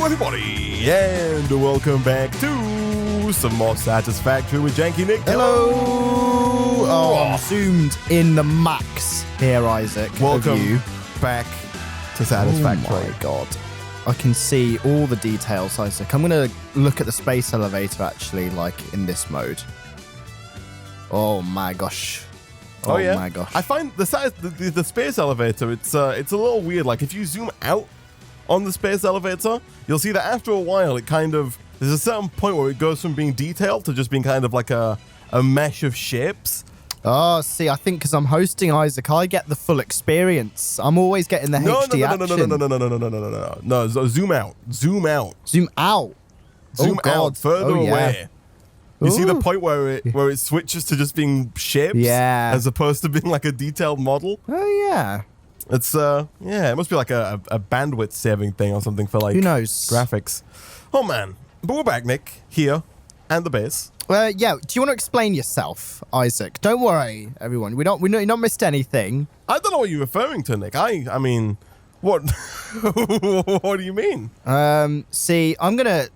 everybody, and welcome back to some more Satisfactory with Janky Nick. Hello! Oh, I'm zoomed in the max here, Isaac. Welcome back to Satisfactory. Oh my god. I can see all the details, Isaac. I'm going to look at the space elevator, actually, like, in this mode. Oh my gosh. Oh yeah? My gosh. I find the space elevator, it's a little weird. Like, if you zoom out on the space elevator, you'll see that after a while, it kind of, there's a certain point where it goes from being detailed to just being kind of like a mesh of shapes. Oh, see, I think because I'm hosting, Isaac, I get the full experience. I'm always getting the HD action. No, zoom out. Zoom out. Zoom out further away. You see the point where it switches to just being shapes, as opposed to being like a detailed model. Oh yeah, it's it must be like a bandwidth saving thing or something for like who knows graphics. Oh man, but we're back, Nick, here and the base. Yeah. Do you want to explain yourself, Isaac? Don't worry, everyone. You're not missed anything. I don't know what you're referring to, Nick. I mean. What? What do you mean? See, I'm gonna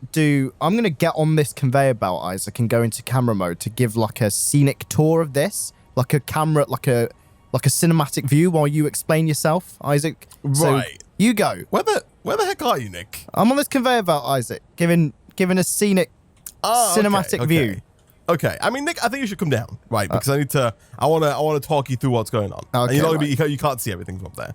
get on this conveyor belt, Isaac, and go into camera mode to give like a scenic tour of this, like a camera, like a cinematic view while you explain yourself, Isaac. Right. So you go. Where the heck are you, Nick? I'm on this conveyor belt, Isaac, giving a scenic, cinematic view. Okay. I mean, Nick, I think you should come down, right? Because I want to talk you through what's going on. Okay, and you can't see everything from up there.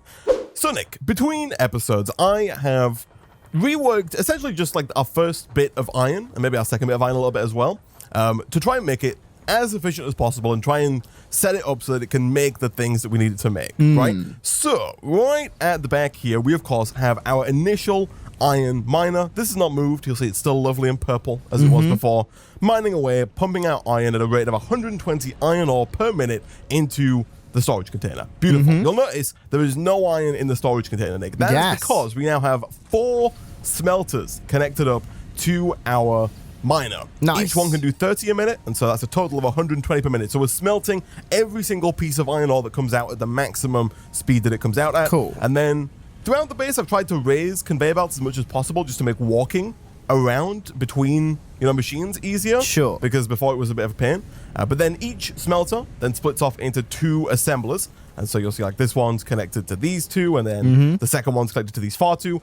So, Nick, between episodes, I have reworked essentially just like our first bit of iron, and maybe our second bit of iron a little bit as well, to try and make it as efficient as possible and try and set it up so that it can make the things that we need it to make, right? So, right at the back here, we, of course, have our initial iron miner. This is not moved. You'll see it's still lovely and purple as it was before. Mining away, pumping out iron at a rate of 120 iron ore per minute into the storage container. Beautiful. You'll notice there is no iron in the storage container, Nick. That is because we now have 4 smelters connected up to our miner. Nice. Each one can do 30 a minute, and so that's a total of 120 per minute. So we're smelting every single piece of iron ore that comes out at the maximum speed that it comes out at. Cool. And then throughout the base, I've tried to raise conveyor belts as much as possible just to make walking around between machines easier. Sure. Because before it was a bit of a pain. But then each smelter then splits off into 2 assemblers. And so you'll see like this one's connected to these 2, and then the second one's connected to these far 2.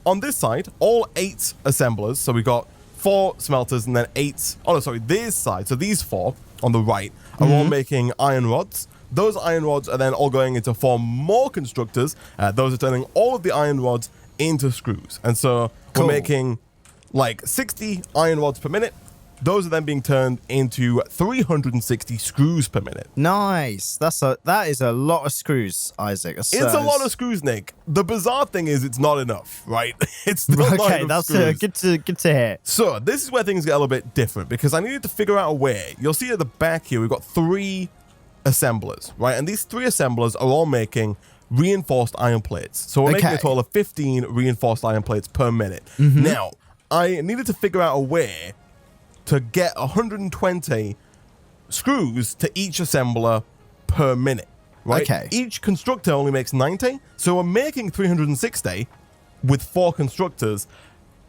On this side, all 8 assemblers. So we've got 4 smelters and then 8. Oh, no, sorry, this side. So these 4 on the right are all making iron rods. Those iron rods are then all going into 4 more constructors. Those are turning all of the iron rods into screws. And so we're making like 60 iron rods per minute. Those are then being turned into 360 screws per minute. Nice. That is a lot of screws, Isaac. It's a lot of screws, Nick. The bizarre thing is it's not enough, right? It's still not enough screws. Good to hear. So this is where things get a little bit different because I needed to figure out a way. You'll see at the back here, we've got 3 assemblers, right? And these 3 assemblers are all making reinforced iron plates. So we're making a total of 15 reinforced iron plates per minute. Now, I needed to figure out a way to get 120 screws to each assembler per minute, right? Okay. Each constructor only makes 90, so we're making 360 with 4 constructors,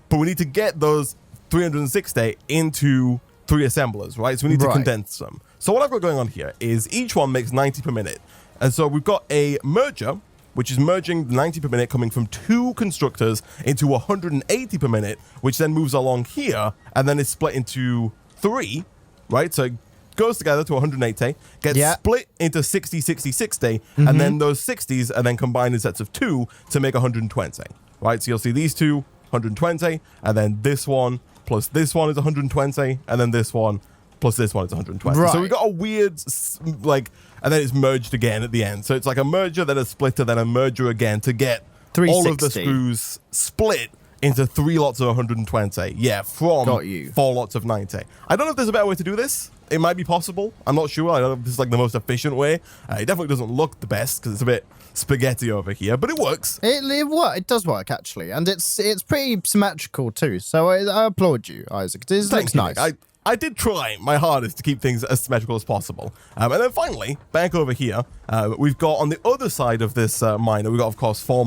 but we need to get those 360 into 3 assemblers, right? So we need to condense them. So what I've got going on here is each one makes 90 per minute. And so we've got a merger, which is merging the 90 per minute coming from 2 constructors into 180 per minute, which then moves along here and then is split into 3, right? So it goes together to 180, gets split into 60, 60, 60, and then those 60s are then combined in sets of 2 to make 120, right? So you'll see these 2, 120, and then this one plus this one is 120, and then this one plus this one is 120. Right. So we got a weird, like, and then it's merged again at the end. So it's like a merger, then a splitter, then a merger again to get all of the screws split into 3 lots of 120. Yeah, from 4 lots of 90. I don't know if there's a better way to do this. It might be possible. I'm not sure. I don't know if this is like the most efficient way. It definitely doesn't look the best because it's a bit spaghetti over here, but it works. It does work, actually. And it's pretty symmetrical, too. So I applaud you, Isaac. It looks nice. I did try my hardest to keep things as symmetrical as possible. And then finally, back over here, we've got on the other side of this miner, we've got, of course, two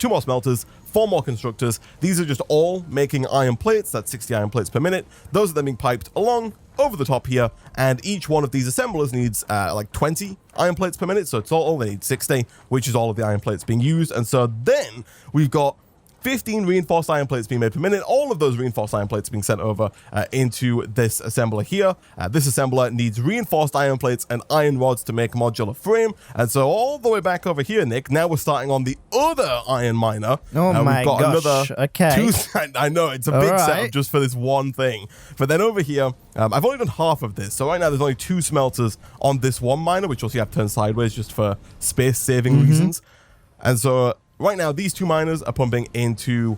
more smelters, 4 more constructors. These are just all making iron plates. That's 60 iron plates per minute. Those are then being piped along over the top here, and each one of these assemblers needs like 20 iron plates per minute, so it's all they need 60, which is all of the iron plates being used. And so then we've got 15 reinforced iron plates being made per minute. All of those reinforced iron plates being sent over into this assembler here. This assembler needs reinforced iron plates and iron rods to make a modular frame. And so all the way back over here, Nick, now we're starting on the other iron miner. Oh my gosh. Okay. I know, it's a big setup just for this one thing. But then over here, I've only done half of this. So right now there's only 2 smelters on this one miner, which also you have to turn sideways just for space-saving reasons. And so right now, these 2 miners are pumping into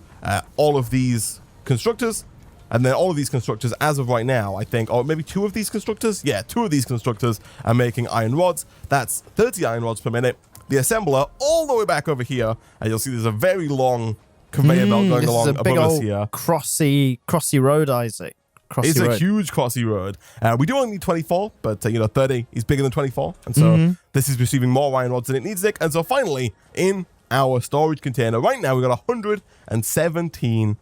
all of these constructors, and then all of these constructors, as of right now, I think, or maybe 2 of these constructors? Yeah, 2 of these constructors are making iron rods. That's 30 iron rods per minute. The assembler, all the way back over here, and you'll see there's a very long conveyor belt going along above us here. Crossy road, Isaac. It's a huge crossy road. We do only need 24, but 30 is bigger than 24, and so this is receiving more iron rods than it needs, Nick. And so finally, in our storage container right now, we've got 117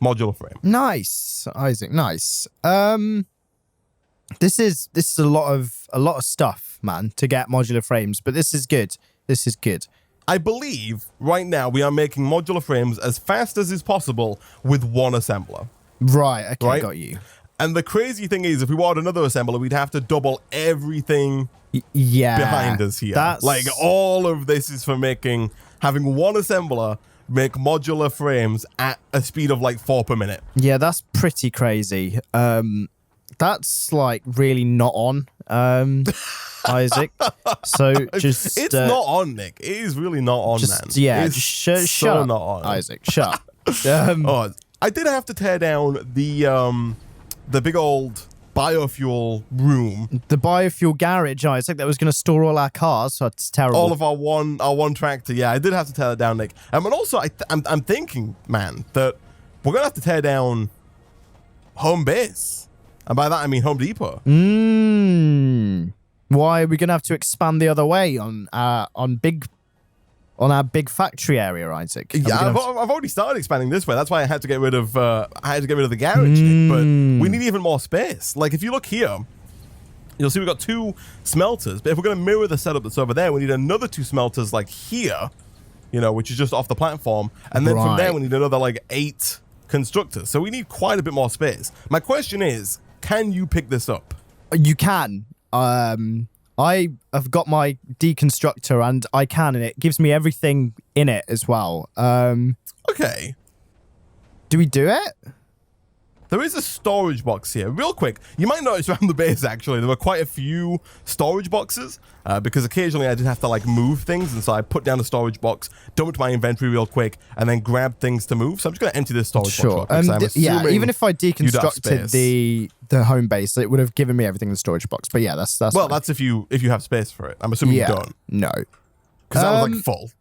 modular frame. Nice, Isaac. Nice. This is a lot of stuff, man, to get modular frames, but this is good. This is good. I believe right now we are making modular frames as fast as is possible with 1 assembler. Right. Okay, right? Got you. And the crazy thing is, if we wanted another assembler, we'd have to double everything behind us here. Like, all of this is for having 1 assembler make modular frames at a speed of like 4 per minute. Yeah, that's pretty crazy. That's like really not on, Isaac. So just it's not on, Nick. It is really not on, man. Yeah, it's shut up, not on, Isaac. Shut up. I did have to tear down the big old biofuel room. The biofuel garage, Isaac, that was going to store all our cars. So it's terrible. All of our one tractor. Yeah, I did have to tear that down, Nick. And also, I'm thinking, man, that we're going to have to tear down home base. And by that, I mean Home Depot. Why are we going to have to expand the other way on our big factory area, Isaac? Yeah, I've already started expanding this way. That's why I had to get rid of the garage, Nick, but we need even more space. Like, if you look here, you'll see we've got 2 smelters, but if we're going to mirror the setup that's over there, we need another 2 smelters like here, which is just off the platform, and then from there we need another like 8 constructors. So we need quite a bit more space. My question is, can you pick this up? You can. I have got my deconstructor and I can, and it gives me everything in it as well. Okay. Do we do it? There is a storage box here. Real quick, you might notice around the base, actually, there were quite a few storage boxes because occasionally I did have to like move things. And so I put down a storage box, dumped my inventory real quick, and then grabbed things to move. So I'm just going to empty this storage box. Yeah, even if I deconstructed the home base, it would have given me everything in the storage box. But yeah, that's well, fine. That's if you have space for it. I'm assuming you don't. No. Because that was like full.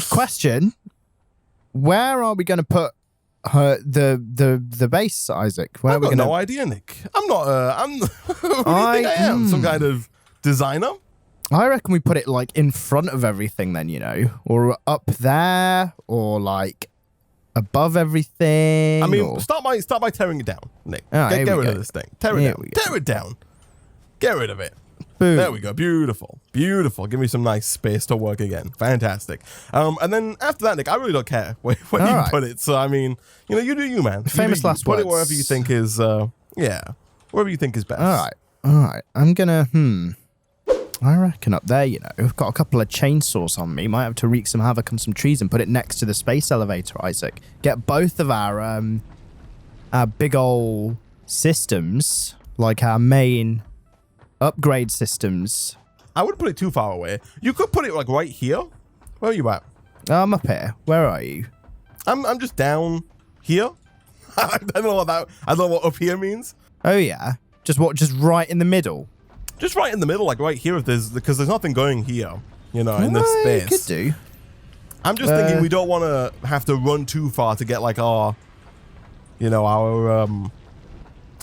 Question. Where are we going to put the base, Isaac? Where I've got no idea, Nick. I'm not. Who do you think I am? Some kind of designer? I reckon we put it like in front of everything, then or up there, or like above everything. I mean, start by tearing it down, Nick. Get rid of this thing. Tear it down. Tear it down. Get rid of it. Boom. There we go. Beautiful. Beautiful. Give me some nice space to work again. Fantastic. And then after that, Nick, I really don't care where you put it. So, I mean, you do you, man. Famous last words. Put it wherever you think is, wherever you think is best. All right. I'm going to, I reckon up there, I've got a couple of chainsaws on me. Might have to wreak some havoc on some trees and put it next to the space elevator, Isaac. Get both of our big old systems, like our main upgrade systems. I wouldn't put it too far away. You could put it like right here. Where are you at? I'm up here. Where are you? I'm just down here. I don't know what up here means. Oh yeah. Just right in the middle. Just right in the middle, like right here, because there's nothing going here, in this space. Could do. I'm just thinking we don't want to have to run too far to get like our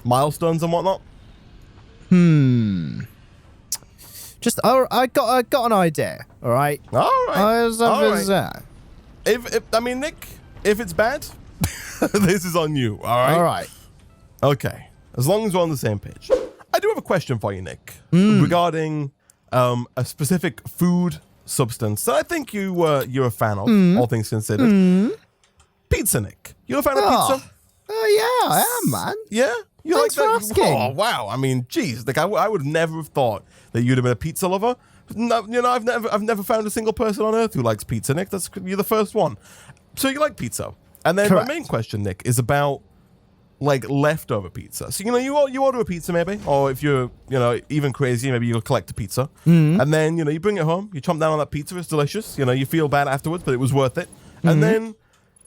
milestones and whatnot? Just I got an idea. All right. All right. If I mean, Nick, if it's bad, this is on you. All right. All right. Okay. As long as we're on the same page. I do have a question for you, Nick, regarding a specific food substance that I think you're a fan of, all things considered. Pizza, Nick. You a fan of pizza? Oh yeah, I am, man. Yeah. You Thanks like for that? asking. Oh wow. I mean, geez, like I would never have thought that you'd have been a pizza lover. No, you know, I've never found a single person on earth who likes pizza, Nick. You're the first one. So you like pizza, and then Correct. my main question, Nick, is about like leftover pizza. So you order a pizza maybe, or if you're even crazy, maybe you'll collect a pizza, and then you bring it home, you chomp down on that pizza, it's delicious. You feel bad afterwards, but it was worth it. And then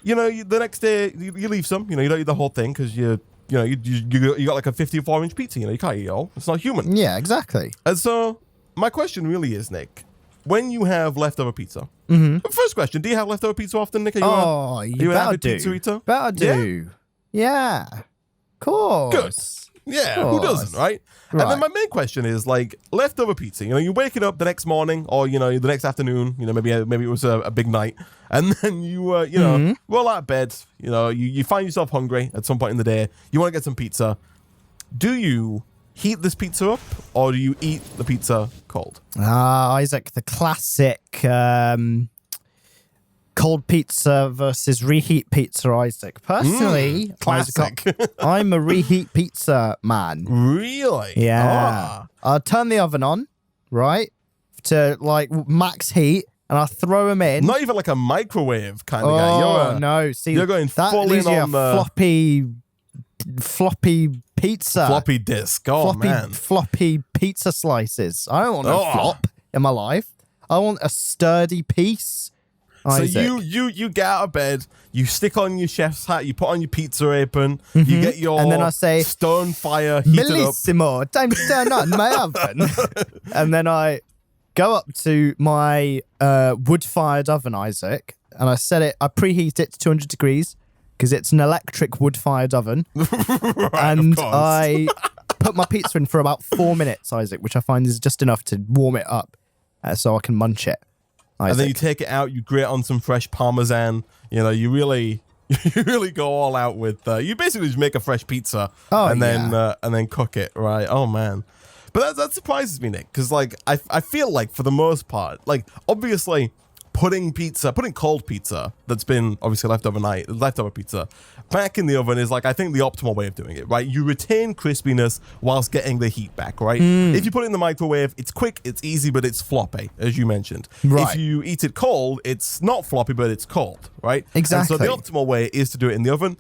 the next day you leave some. You don't eat the whole thing because you got like a 54-inch pizza. You can't eat it all. It's not human. Yeah, exactly. And so my question really is, Nick, when you have leftover pizza, first question, do you have leftover pizza often, Nick? Are you an avid pizza eater? Better do. Yeah. Of course. Good. Yeah, who doesn't, right? And then my main question is, like, leftover pizza. You wake it up the next morning or, the next afternoon, maybe it was a big night. And then you roll out of bed, you find yourself hungry at some point in the day. You want to get some pizza. Do you heat this pizza up or do you eat the pizza cold? Isaac, the classic cold pizza versus reheat pizza, Isaac. Personally, classic. Isaac, I'm a reheat pizza man. Really? Yeah. I'll turn the oven on, right, to like max heat, and I'll throw them in. Not even like a microwave kind of guy. No. See, you're going that full leaves in you on the floppy pizza. Floppy disk. Man. Floppy pizza slices. I don't want no flop in my life. I want a sturdy piece. Isaac. So you get out of bed, you stick on your chef's hat, you put on your pizza apron, you get your and then I say, stone fire heated Bellissimo, time to turn on my oven. And then I go up to my wood-fired oven, Isaac, and I preheat it to 200 degrees because it's an electric wood-fired oven. Right, and I put my pizza in for about 4 minutes, Isaac, which I find is just enough to warm it up so I can munch it. Isaac. And then you take it out, you grate on some fresh Parmesan. You really go all out with. You basically just make a fresh pizza and then cook it, right? Oh man, but that surprises me, Nick, because like I feel like for the most part, like obviously putting cold pizza that's been obviously leftover pizza back in the oven is like I think the optimal way of doing it, right? You retain crispiness whilst getting the heat back, right? If you put it in the microwave, it's quick, it's easy, but it's floppy, as you mentioned. Right. If you eat it cold, it's not floppy, but it's cold, right? Exactly. And so the optimal way is to do it in the oven.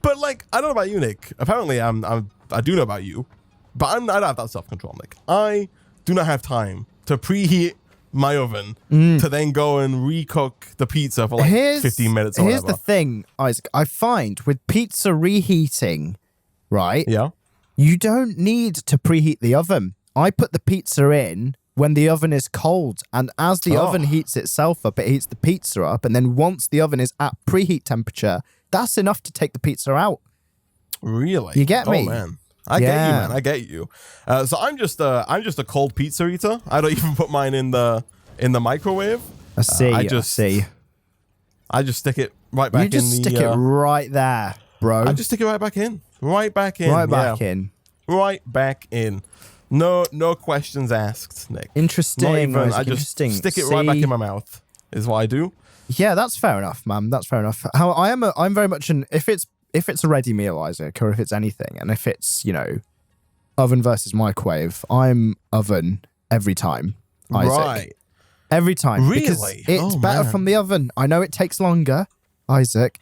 But like, I don't know about you, Nick. Apparently, I do know about you, but I don't have that self-control, Nick. I do not have time to preheat my oven to then go and recook the pizza for like 15 minutes or Here's whatever. the thing, Isaac. I find with pizza reheating, right? Yeah. You don't need to preheat the oven. I put the pizza in when the oven is cold, and as the oven heats itself up, it heats the pizza up, and then once the oven is at preheat temperature, that's enough to take the pizza out. Really? You get me? Oh man. I get you, man. I get you. So I'm just a cold pizza eater. I don't even put mine in the microwave. I see. I just stick it right back in the. You just stick it right there, bro. I just stick it right back in. Right back in. Right back in. No questions asked, Nick. Interesting. Not even, I just interesting. stick it right back in my mouth. Is what I do. Yeah, that's fair enough, man. That's fair enough. I'm very much if it's a ready meal, Isaac, or if it's anything, and if it's, oven versus microwave, I'm oven every time, Isaac. Right. Every time. Really? Because it's better from the oven. I know it takes longer, Isaac,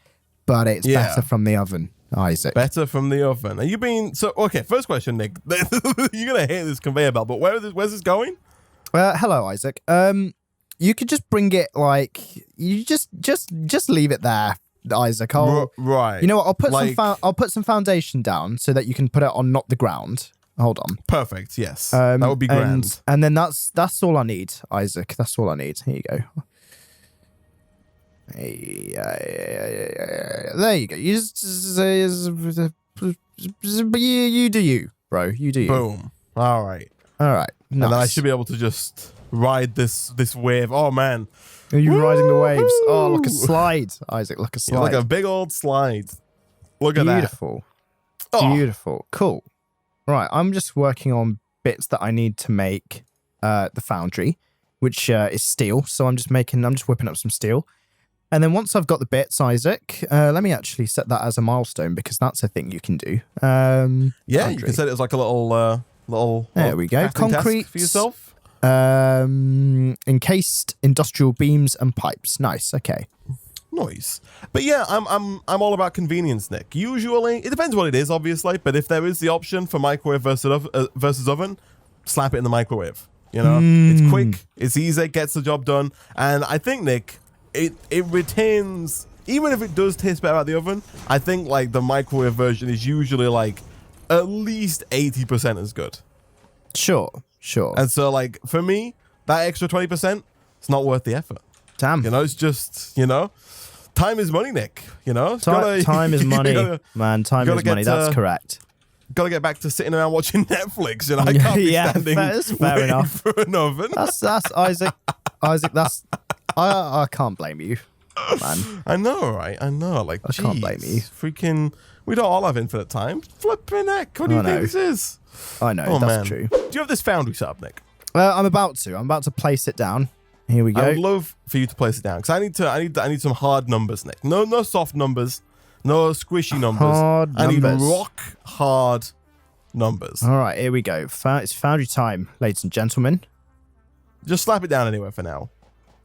but it's better from the oven, Isaac. Better from the oven. Are you being... So, okay, first question, Nick. You're going to hate this conveyor belt, but where's this going? Hello, Isaac. You could just bring it, you just leave it there, Isaac. Right. You know what? I'll put some foundation down so that you can put it on not the ground. Hold on. Perfect. Yes. That would be grand. And then that's all I need, Isaac. That's all I need. Here you go. There you go. You just But you do you, bro. You do you. Boom. All right. All right. Nice. And then I should be able to just ride this wave. Oh, man. Are you riding the waves? Oh, look, a slide, Isaac. Look, a slide. Yeah, like a big old slide. Look at that. Beautiful. Beautiful. Cool. Right. I'm just working on bits that I need to make the foundry, which is steel. So I'm just whipping up some steel. And then once I've got the bits, Isaac, let me actually set that as a milestone because that's a thing you can do. Yeah, foundry. you can set it as like a little. There we go. Concrete for yourself. Encased industrial beams and pipes. Nice. Okay. Nice. But yeah, I'm all about convenience, Nick. Usually, it depends what it is, obviously. But if there is the option for microwave versus oven, slap it in the microwave. You know, it's quick, it's easy, gets the job done, and I think, Nick, it retains. Even if it does taste better at the oven, I think like the microwave version is usually like at least 80% as good. Sure. And so, like, for me, that extra 20%, it's not worth the effort. Damn. You know, it's just, time is money, Nick. You know? Time is money. Man, time is money. That's correct. Got to get back to sitting around watching Netflix. You know, I can't be standing fair enough. for an oven. That's Isaac. Isaac, I can't blame you, man. I know, right? I know. Like, I can't blame you. Freaking, we don't all have infinite time. Flipping heck. What do you think this is? I know, that's true. Do you have this foundry set up, Nick? I'm about to place it down. Here we go. I would love for you to place it down because I need some hard numbers, Nick. No soft numbers, no squishy numbers. I need rock hard numbers. All right, here we go. It's foundry time, ladies and gentlemen. Just slap it down anywhere for now.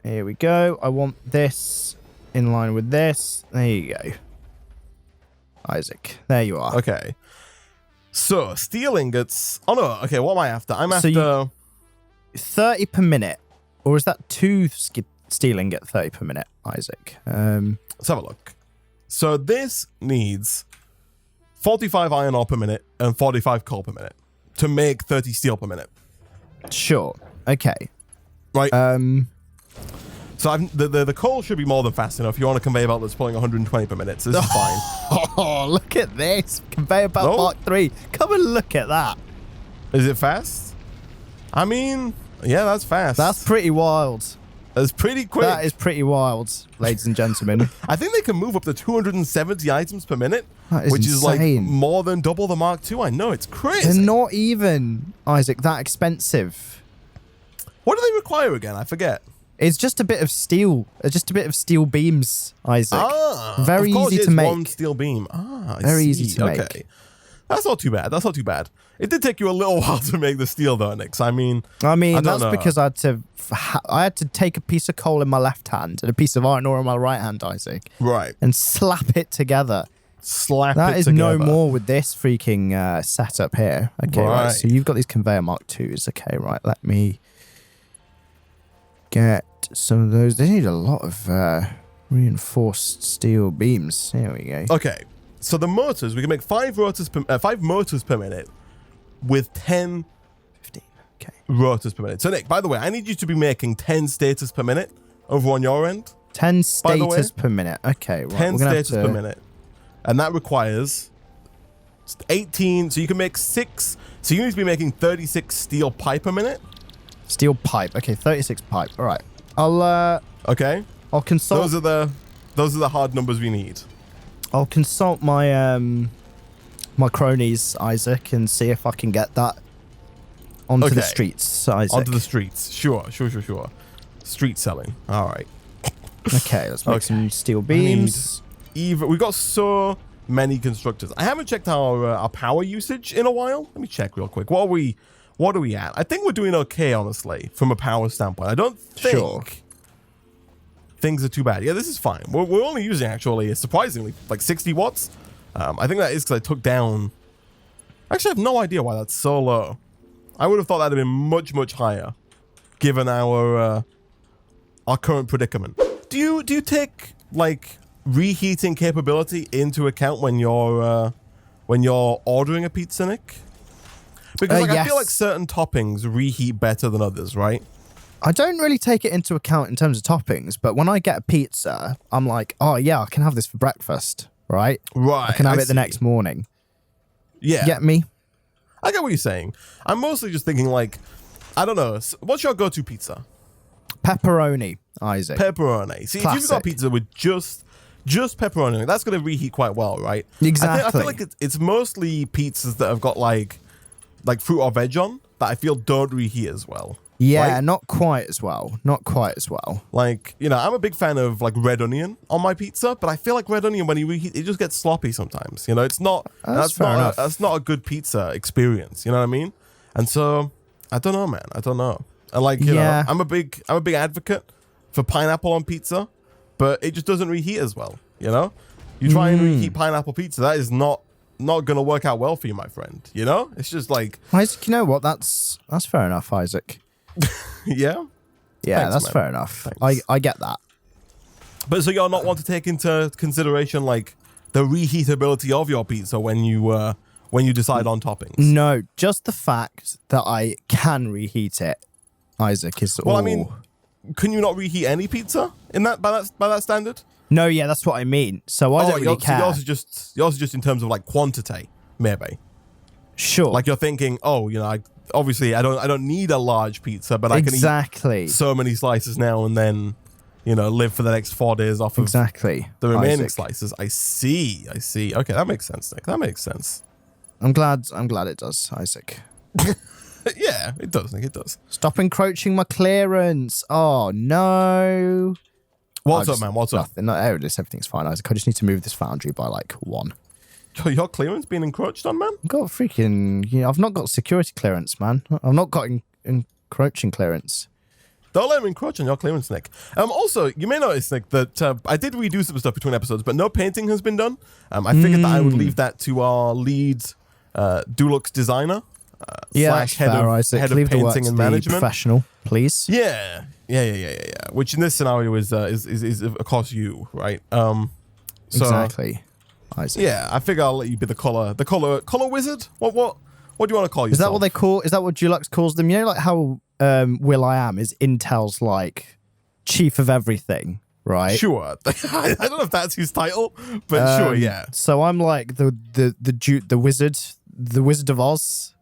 Here we go. I want this in line with this. There you go. Isaac, there you are. Okay. So, steel ingots. Oh, no. Okay, what am I after? I'm after 30 per minute. Or is that 2 steel ingot 30 per minute, Isaac? Let's have a look. So, this needs 45 iron ore per minute and 45 coal per minute to make 30 steel per minute. Sure. Okay. Right. So the coal should be more than fast enough. You're on a conveyor belt that's pulling 120 per minute, so this is fine. Oh, look at this. Conveyor belt Mark 3. Come and look at that. Is it fast? I mean, yeah, that's fast. That's pretty wild. That's pretty quick. That is pretty wild, ladies and gentlemen. I think they can move up to 270 items per minute, which is like more than double the Mark II. I know, it's crazy. They're not even, Isaac, that expensive. What do they require again? I forget. It's just a bit of steel. Just a bit of steel beams, Isaac. Very easy to make. One steel beam. Very easy to make. Okay. That's not too bad. That's not too bad. It did take you a little while to make the steel, though, Nix. I mean, that's because I had to take a piece of coal in my left hand and a piece of iron ore in my right hand, Isaac. Right. And slap it together. That is no more with this freaking setup here. Okay, right. So you've got these conveyor Mark IIs. Okay, right. Let me get some of those. They need a lot of reinforced steel beams. There we go. Okay. So the motors, we can make 5 motors per minute with 10 15. Okay. rotors per minute. So Nick, by the way, I need you to be making 10 status per minute over on your end. 10 status per minute. Okay, right. 10 status per minute. And that requires 18. So you can make 6. So you need to be making 36 steel pipe a minute. Steel pipe. Okay, 36 pipe. All right. I'll consult. Those are the hard numbers we need. I'll consult my my cronies, Isaac, and see if I can get that onto the streets, Isaac. Onto the streets. Sure. Street selling. All right. Okay, let's make some steel beams. We've got so many constructors. I haven't checked our power usage in a while. Let me check real quick. What are we at? I think we're doing okay, honestly, from a power standpoint. I don't think things are too bad. Yeah, this is fine. We're only using, actually, surprisingly, like 60 watts. I think that is because I took down... Actually, I have no idea why that's so low. I would have thought that would have been much, much higher, given our current predicament. Do you take, like, reheating capability into account when you're ordering a pizza, Nick? Because I feel like certain toppings reheat better than others, right? I don't really take it into account in terms of toppings, but when I get a pizza, I'm like, oh yeah, I can have this for breakfast, right? Right. I can have it the next morning. Yeah. Get me? I get what you're saying. I'm mostly just thinking like, I don't know. What's your go-to pizza? Pepperoni, Isaac. Pepperoni. See, Classic. if you've got pizza with just pepperoni, that's going to reheat quite well, right? Exactly. I feel like it's mostly pizzas that have got like fruit or veg on that I feel don't reheat as well. Yeah, right? not quite as well. Not quite as well. Like, you know, I'm a big fan of like red onion on my pizza, but I feel like red onion when you reheat, it just gets sloppy sometimes. You know, it's not that's not a good pizza experience. You know what I mean? And so I don't know, man. I don't know. And like, you know, I'm a big advocate for pineapple on pizza, but it just doesn't reheat as well. You know, you try and reheat pineapple pizza, that is not gonna work out well for you, my friend. You know, it's just like Isaac. You know what? That's fair enough, Isaac. Yeah, Thanks, that's man. fair enough. Thanks. I get that. But so you're not want to take into consideration like the reheatability of your pizza when you decide on toppings? No, just the fact that I can reheat it, Isaac, is Well, all. I mean, can you not reheat any pizza in that by that standard? No, yeah, that's what I mean. So I don't really care. Yours is just in terms of like quantity, maybe. Sure. Like you're thinking, oh, you know, obviously I don't need a large pizza, but I can eat so many slices now and then, you know, live for the next 4 days off of the remaining slices. I see. Okay, that makes sense, Nick. That makes sense. I'm glad it does, Isaac. Yeah, it does, Nick. It does. Stop encroaching my clearance. Oh no. What's up, man? What's up? Nothing. No, everything's fine, Isaac. I just need to move this foundry by like 1. Your clearance being encroached on, man? I've got freaking. I've not got security clearance, man. I've not got encroaching clearance. Don't let him encroach on your clearance, Nick. Also, you may notice, Nick, that I did redo some stuff between episodes, but no painting has been done. I figured that I would leave that to our lead Dulux designer. Slash head of painting and management. Professional, please. Yeah. Which in this scenario is of course you, right? So, exactly. Isaac. Yeah, I figure I'll let you be the color wizard. What do you want to call yourself? Is that what they call? Is that what Dulux calls them? You know, like how Will.i.am is Intel's like chief of everything, right? Sure. I don't know if that's his title, but sure, yeah. So I'm like the Wizard of Oz.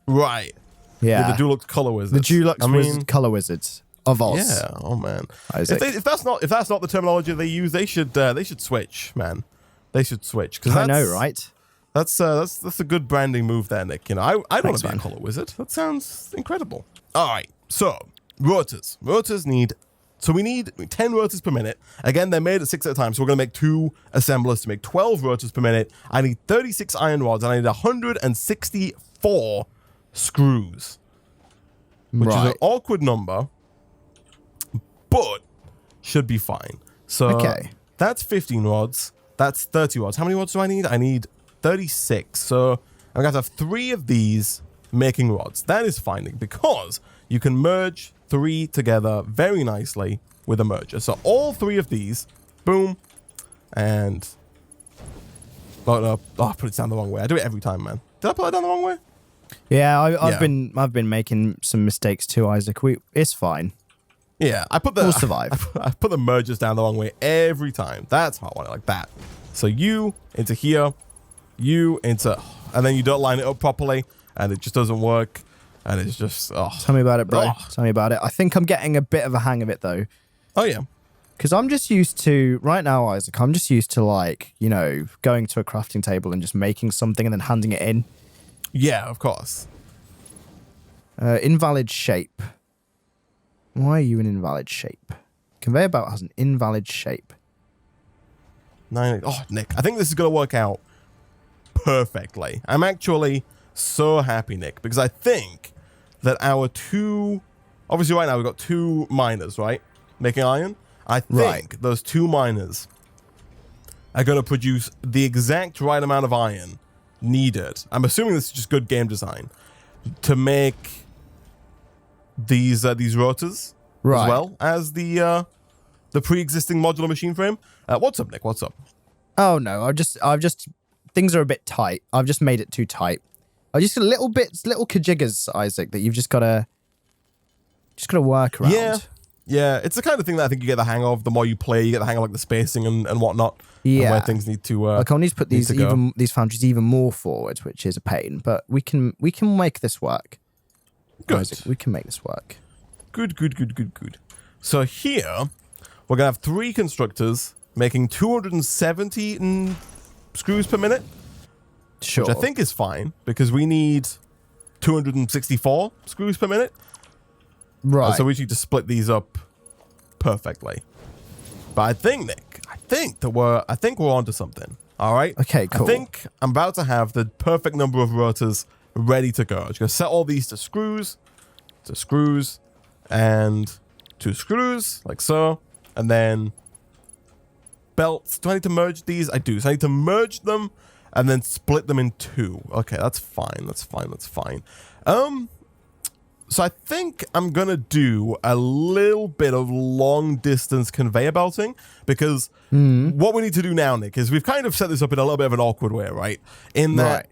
Right. Yeah. The Dulux color wizard. The Dulux color wizard of Oz. Yeah. Oh man. Isaac. If that's not the terminology they use, they should switch, man. They should switch because I know, right? That's a good branding move there, Nick. You know, I don't want to be a color wizard. That sounds incredible. All right. So rotors. We need 10 rotors per minute. Again, they're made at 6 at a time, so we're going to make 2 assemblers to make 12 rotors per minute. I need 36 iron rods, and I need 164 screws, which is an awkward number, but should be fine. So that's 15 rods. That's 30 rods. How many rods do I need? I need 36. So I'm going to have 3 of these making rods. That is fine because you can merge 3 together very nicely with a merger. So all 3 of these, boom, and I put it down the wrong way. I do it every time, man. Did I put it down the wrong way? Yeah, I've been making some mistakes too, Isaac. It's fine. Yeah, we'll survive. I put the mergers down the wrong way every time. That's how I want it, like that. So you into here, you into, and then you don't line it up properly, and it just doesn't work, and it's just. Tell me about it, bro. Tell me about it. I think I'm getting a bit of a hang of it though. Oh yeah. Because I'm just used to right now, Isaac. I'm just used to like going to a crafting table and just making something and then handing it in. Yeah, of course. Invalid shape. Why are you an invalid shape? Conveyor belt has an invalid shape. 9. Oh, Nick, I think this is going to work out perfectly. I'm actually so happy, Nick, because I think that our 2... Obviously, right now, we've got 2 miners, right? Making iron. I think those 2 miners are going to produce the exact right amount of iron needed. I'm assuming this is just good game design to make these rotors as well as the pre-existing modular machine frame. What's up, Nick? What's up? Oh no, I've just things are a bit tight. I've just made it too tight. I just little bits, little kajiggers, Isaac, that you've just gotta work around. Yeah, it's the kind of thing that I think you get the hang of. The more you play, you get the hang of like the spacing and whatnot. Yeah. And where things need to. Like I'll need to put these foundries even more forward, which is a pain. But we can make this work. Good. Isaac, we can make this work. Good. So here we're gonna have 3 constructors making 270 screws per minute. Sure. Which I think is fine because we need 264 screws per minute. Right. And so we need to split these up perfectly. But I think, Nick, we're onto something. All right. Okay, cool. I think I'm about to have the perfect number of rotors ready to go. I'm just gonna set all these to screws, and 2 screws, like so, and then belts. Do I need to merge these? I do. So I need to merge them and then split them in 2. Okay, that's fine. That's fine. So I think I'm gonna do a little bit of long distance conveyor belting because what we need to do now, Nick, is we've kind of set this up in a little bit of an awkward way, right? In that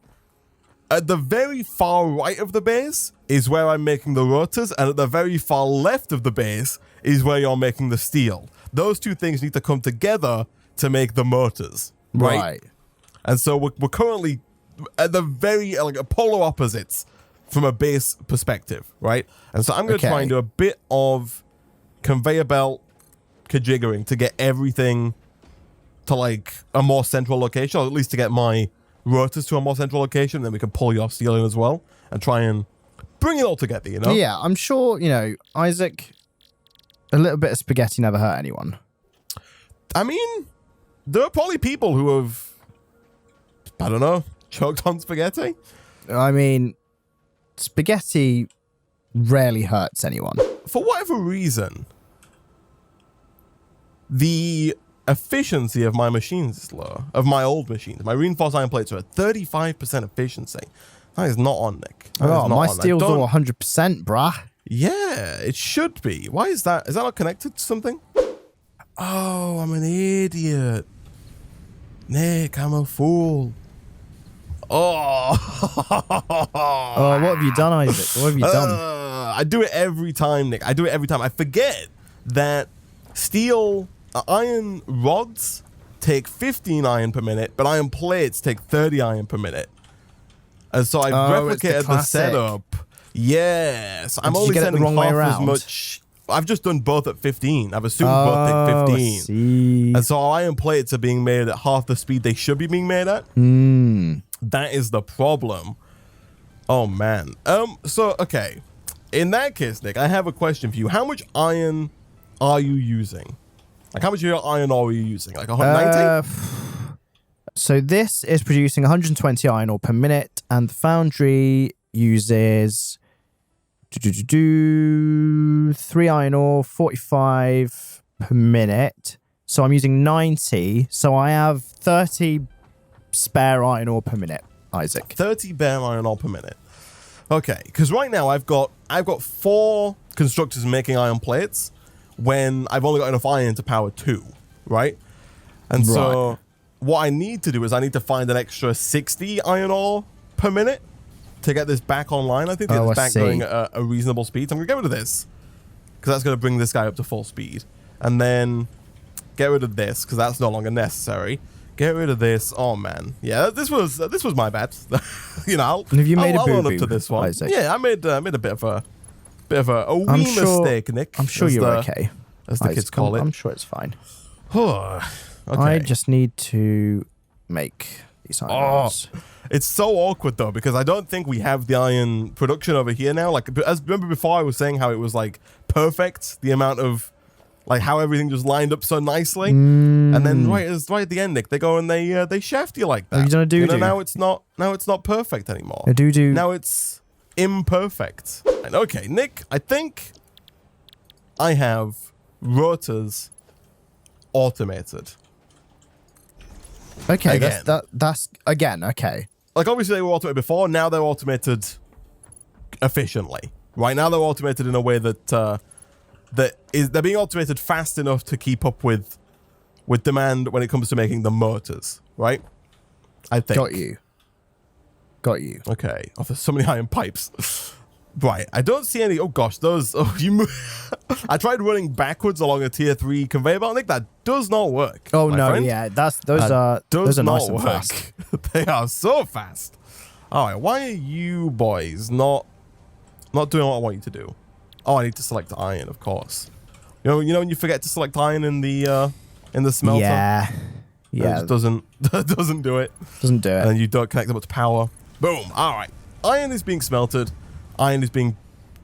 at the very far right of the base is where I'm making the rotors, and at the very far left of the base is where you're making the steel. Those 2 things need to come together to make the motors, right? And so we're currently at the very polar opposites from a base perspective, right? And so I'm going to try and do a bit of conveyor belt kajiggering to get everything to like a more central location, or at least to get my rotors to a more central location. Then we can pull your steel in as well and try and bring it all together, you know? Yeah, I'm sure, Isaac, a little bit of spaghetti never hurt anyone. I mean, there are probably people who have, I don't know, choked on spaghetti. I mean, spaghetti rarely hurts anyone. For whatever reason, the efficiency of my machines is low, of my old machines. My reinforced iron plates are at 35% efficiency. That is not on, Nick. My steel's all 100%, brah. Yeah, it should be. Why is that? Is that not connected to something? Oh, I'm an idiot. Nick, I'm a fool. Oh. Oh, what have you done, Isaac? What have you done? I do it every time, Nick. I do it every time. I forget that steel iron rods take 15 iron per minute, but iron plates take 30 iron per minute. And so I replicated the setup. Yes. I'm only sending half as much. I've just done both at 15. I've assumed both take 15. See. And so iron plates are being made at half the speed they should be being made at. That is the problem. Oh, man. So, okay. In that case, Nick, I have a question for you. How much iron are you using? Like, how much of your iron ore are you using? Like 190? So this is producing 120 iron ore per minute, and the foundry uses 3 iron ore, 45 per minute. So I'm using 90. So I have 30 spare iron ore per minute, Isaac. 30 bare iron ore per minute. Okay, because right now I've got 4 constructors making iron plates when I've only got enough iron to power 2, right? And so what I need to do is I need to find an extra 60 iron ore per minute to get this back online. I think to get this back going at a reasonable speed. So I'm going to get rid of this because that's going to bring this guy up to full speed. And then get rid of this because that's no longer necessary. Get rid of this. Oh man, yeah, this was my bad. Have you made a boo-boo, up to this one. Isaac? Yeah, I made a bit of a wee mistake, Nick. I'm sure you're okay, as the kids call it. I'm sure it's fine. Okay. I just need to make these irons. It's so awkward though because I don't think we have the iron production over here now. Like, remember before I was saying how it was like perfect, the amount of like how everything just lined up so nicely, and then right at the end, Nick, they go and they shaft you like that. You done a doo-doo? Now it's not perfect anymore. A doo-doo. Now it's imperfect. And okay, Nick, I think I have rotors automated. Okay, again. that's again okay. Like obviously they were automated before. Now they're automated efficiently. Right now they're automated in a way that they're being automated fast enough to keep up with demand when it comes to making the motors, right? I think. Got you. Okay. Oh, there's so many iron pipes. Right, I don't see any. Oh gosh, those. Oh, I tried running backwards along a tier 3 conveyor belt. I think that does not work. Oh my no, friend. yeah, those are nice and work. fast. They are so fast. All right, why are you boys not doing what I want you to do? Oh, I need to select iron, of course. You know when you forget to select iron in the smelter. Yeah. It just doesn't do it. Doesn't do it. And you don't connect them up to power. Boom. All right. Iron is being smelted. Iron is being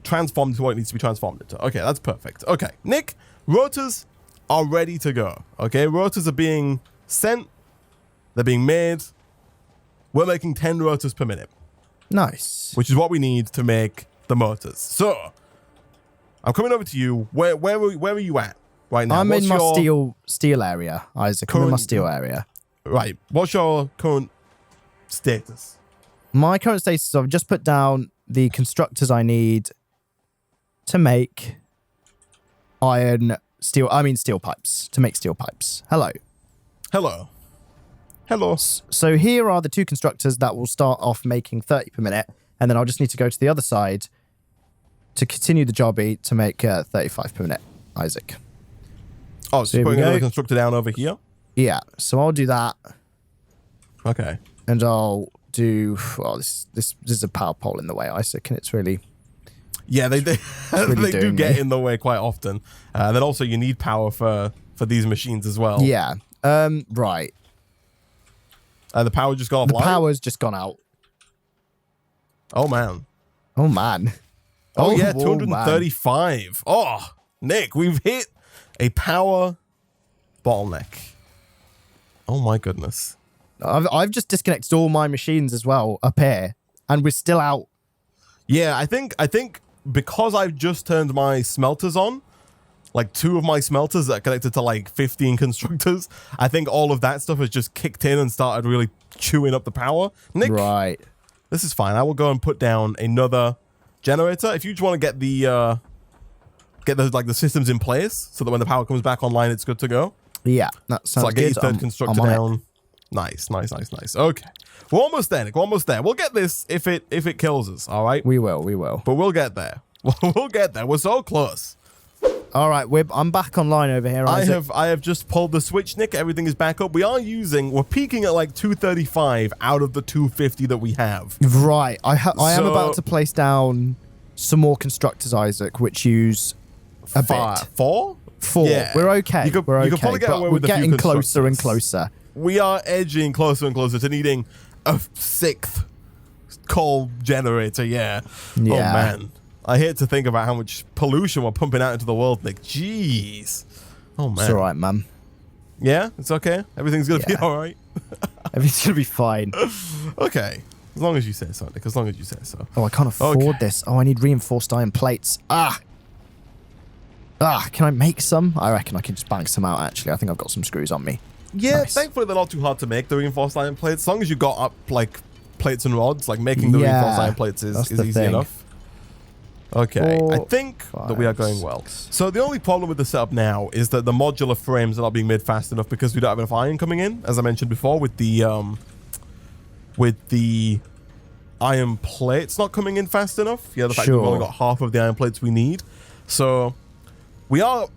transformed into what it needs to be transformed into. Okay, that's perfect. Okay, Nick, rotors are ready to go. Okay, rotors are being sent. They're being made. We're making 10 rotors per minute. Nice. Which is what we need to make the motors. So, I'm coming over to you. Where are you at right now? I'm in my steel area, Isaac. I'm in my steel area. Right. What's your current status? My current status is I've just put down the constructors I need to make steel pipes. To make steel pipes. Hello. Hello. Hello. So here are the 2 constructors that will start off making 30 per minute, and then I'll just need to go to the other side to continue the jobby to make 35 per minute, Isaac. Oh, so you're putting another constructor down over here? Yeah, so I'll do that. Okay. And I'll do... Well, this is a power pole in the way, Isaac, and it's really... Yeah, they really do get in the way quite often. Then also you need power for these machines as well. Yeah. Right. The power just gone offline? The power's just gone out. Oh, man. Oh, man. Oh, yeah, 235. Oh, Nick, we've hit a power bottleneck. Oh, my goodness. I've just disconnected all my machines as well up here, and we're still out. Yeah, I think because I've just turned my smelters on, like 2 of my smelters that are connected to like 15 constructors, I think all of that stuff has just kicked in and started really chewing up the power. Nick, right. This is fine. I will go and put down another generator. If you just want to get the systems in place so that when the power comes back online, it's good to go. Yeah, that sounds good. Get your third constructor down. Nice. Okay. We're almost there, Nick. We're almost there. We'll get this if it kills us, all right? We will. But we'll get there. We'll get there. We're so close. All right, I'm back online over here. Isaac. I have just pulled the switch, Nick. Everything is back up. We're peaking at like 235 out of the 250 that we have. Right. I am about to place down some more constructors, Isaac, which use a bit. 4? 4. Yeah. We're okay. You could probably get away we're with getting closer and closer. We are edging closer and closer to needing a 6th coal generator. Yeah. Oh man. I hate to think about how much pollution we're pumping out into the world, Nick. Jeez. Oh, man. It's all right, man. Yeah? It's okay? Everything's going to be all right? Everything's going to be fine. Okay. As long as you say so, Nick. As long as you say so. Oh, I can't afford this. Oh, I need reinforced iron plates. Can I make some? I reckon I can just bank some out, actually. I think I've got some screws on me. Yeah, nice. Thankfully they're not too hard to make, the reinforced iron plates. As long as you got up, like, plates and rods, like, making the reinforced iron plates is easy enough. Okay, I think that we are going well. So the only problem with the setup now is that the modular frames are not being made fast enough because we don't have enough iron coming in, as I mentioned before, with the iron plates not coming in fast enough. Yeah, the fact that we've only got half of the iron plates we need. So we are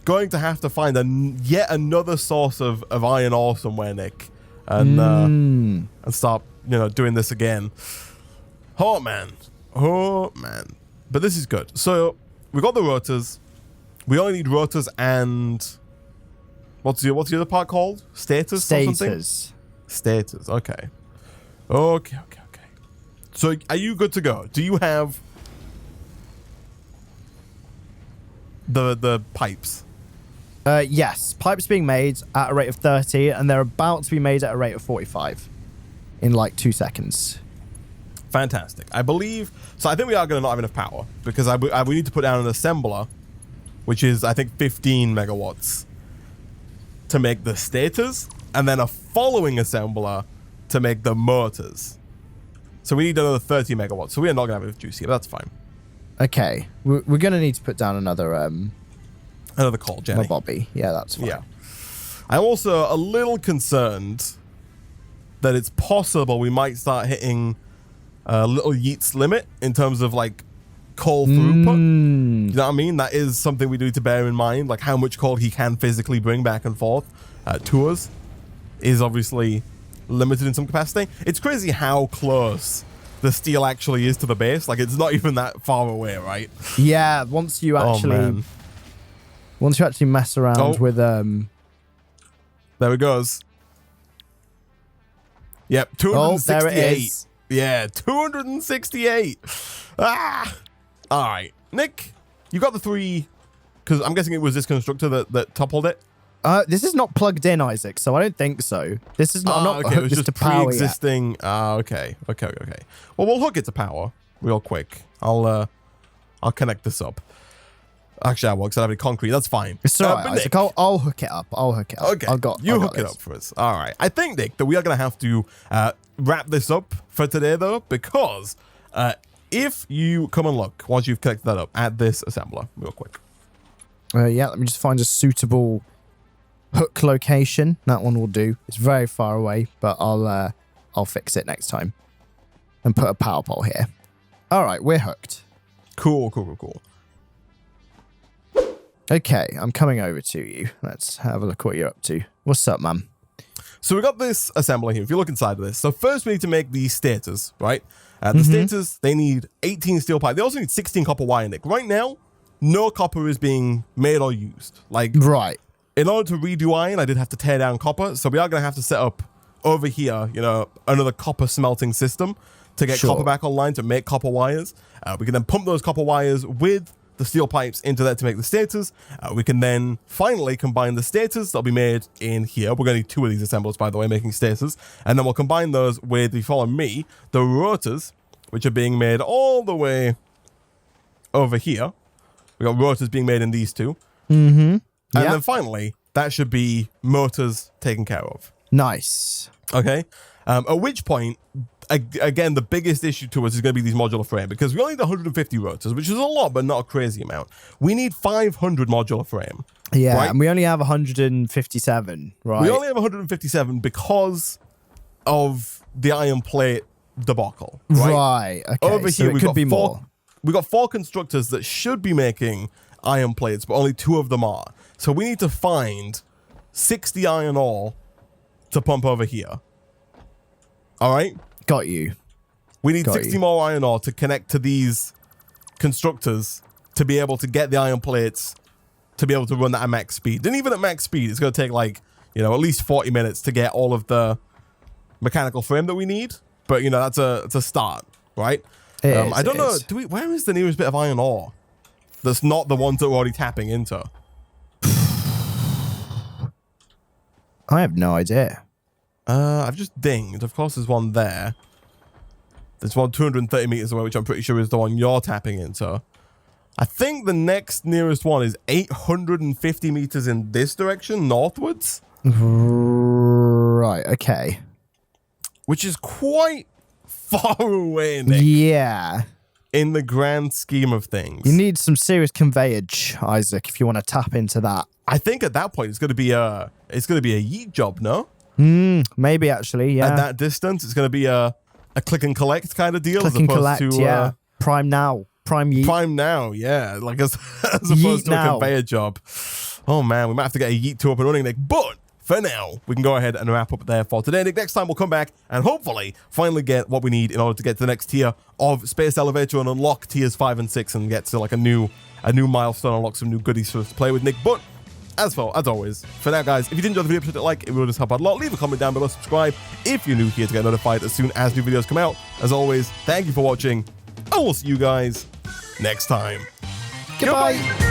going to have to find yet another source of iron ore somewhere, Nick, and start doing this again. Oh man. But this is good. So we got the rotors. We only need rotors and what's the other part called? Status or something? Status. Okay. So are you good to go? Do you have the pipes? Yes. Pipes being made at a rate of 30, and they're about to be made at a rate of 45 in like 2 seconds. Fantastic. I believe... So I think we are going to not have enough power because we need to put down an assembler, which is, I think, 15 megawatts to make the stators, and then a following assembler to make the motors. So we need another 30 megawatts. So we are not going to have enough juice here, but that's fine. Okay. We're going to need to put down another call, Jenny. Bobby. Yeah, that's fine. Yeah. I'm also a little concerned that it's possible we might start hitting... little Yeats limit in terms of like coal throughput. You know what I mean? That is something we need to bear in mind. Like how much coal he can physically bring back and forth to us is obviously limited in some capacity. It's crazy how close the steel actually is to the base. Like it's not even that far away, right? Yeah, once you actually mess around with there it goes. Yep, 268. there it is. Yeah, 268. Ah! All right. Nick, you got the 3, because I'm guessing it was this constructor that toppled it. This is not plugged in, Isaac, so I don't think so. This is not okay. It was just just to power pre-existing. Okay. Well, we'll hook it to power real quick. I'll connect this up. Actually, I won't, because I don't have any concrete. That's fine. It's all right, Isaac. I'll hook it up. Okay. Hook it up for us. All right. I think, Nick, that we are going to have to wrap this up for today, though, because if you come and look once you've connected that up at this assembler, real quick. Yeah, let me just find a suitable hook location. That one will do. It's very far away, but I'll fix it next time and put a power pole here. All right, we're hooked. Cool. Okay, I'm coming over to you. Let's have a look what you're up to. What's up, man? So we got this assembly here. If you look inside of this, so first we need to make the stators, right? The stators, they need 18 steel pipe. They also need 16 copper wire, Nick. Right now, no copper is being made or used. Like, right. In order to redo iron, I did have to tear down copper. So we are going to have to set up over here, another copper smelting system to get copper back online to make copper wires. We can then pump those copper wires with the steel pipes into that to make the stators. We can then finally combine the stators that'll be made in here. We're going to need 2 of these assemblers, by the way, making stators. And then we'll combine those with, if you follow me, the rotors, which are being made all the way over here. We got rotors being made in these 2. And then finally, that should be motors taken care of. Nice. Okay. At which point, again, the biggest issue to us is going to be these modular frame, because we only need 150 rotors, which is a lot, but not a crazy amount. We need 500 modular frame. Yeah, right? and we only have 157, right? We only have 157 because of the iron plate debacle. Right. Okay. Over so here, it could be more. We got 4 constructors that should be making iron plates, but only 2 of them are. So we need to find 60 iron ore to pump over here. All right? Got you. We need 60 more iron ore to connect to these constructors to be able to get the iron plates to be able to run that at max speed. And even at max speed, it's going to take like, at least 40 minutes to get all of the mechanical frame that we need. But, that's a start, right? I don't know. Where is the nearest bit of iron ore that's not the ones that we're already tapping into? I have no idea. I've just dinged. Of course, there's one there. There's one 230 meters away, which I'm pretty sure is the one you're tapping into. I think the next nearest one is 850 meters in this direction, northwards. Right, okay. Which is quite far away, Nick. Yeah. In the grand scheme of things. You need some serious conveyage, Isaac, if you want to tap into that. I think at that point it's going to be a yeet job, no? Maybe actually, yeah. At that distance, it's going to be a click and collect kind of deal, click and collect, yeah. Prime now, prime yeet. Prime now, yeah. Like as opposed to a conveyor job. Oh man, we might have to get a yeet 2 up and running, Nick. But for now, we can go ahead and wrap up there for today, Nick. Next time we'll come back and hopefully finally get what we need in order to get to the next tier of Space Elevator and unlock tiers 5 and 6 and get to like a new milestone, unlock some new goodies for us to play with, Nick. But as always, for now, guys, if you did enjoy the video, please hit a like. It will just help out a lot. Leave a comment down below, subscribe if you're new here to get notified as soon as new videos come out. As always, thank you for watching. I will see you guys next time. Goodbye.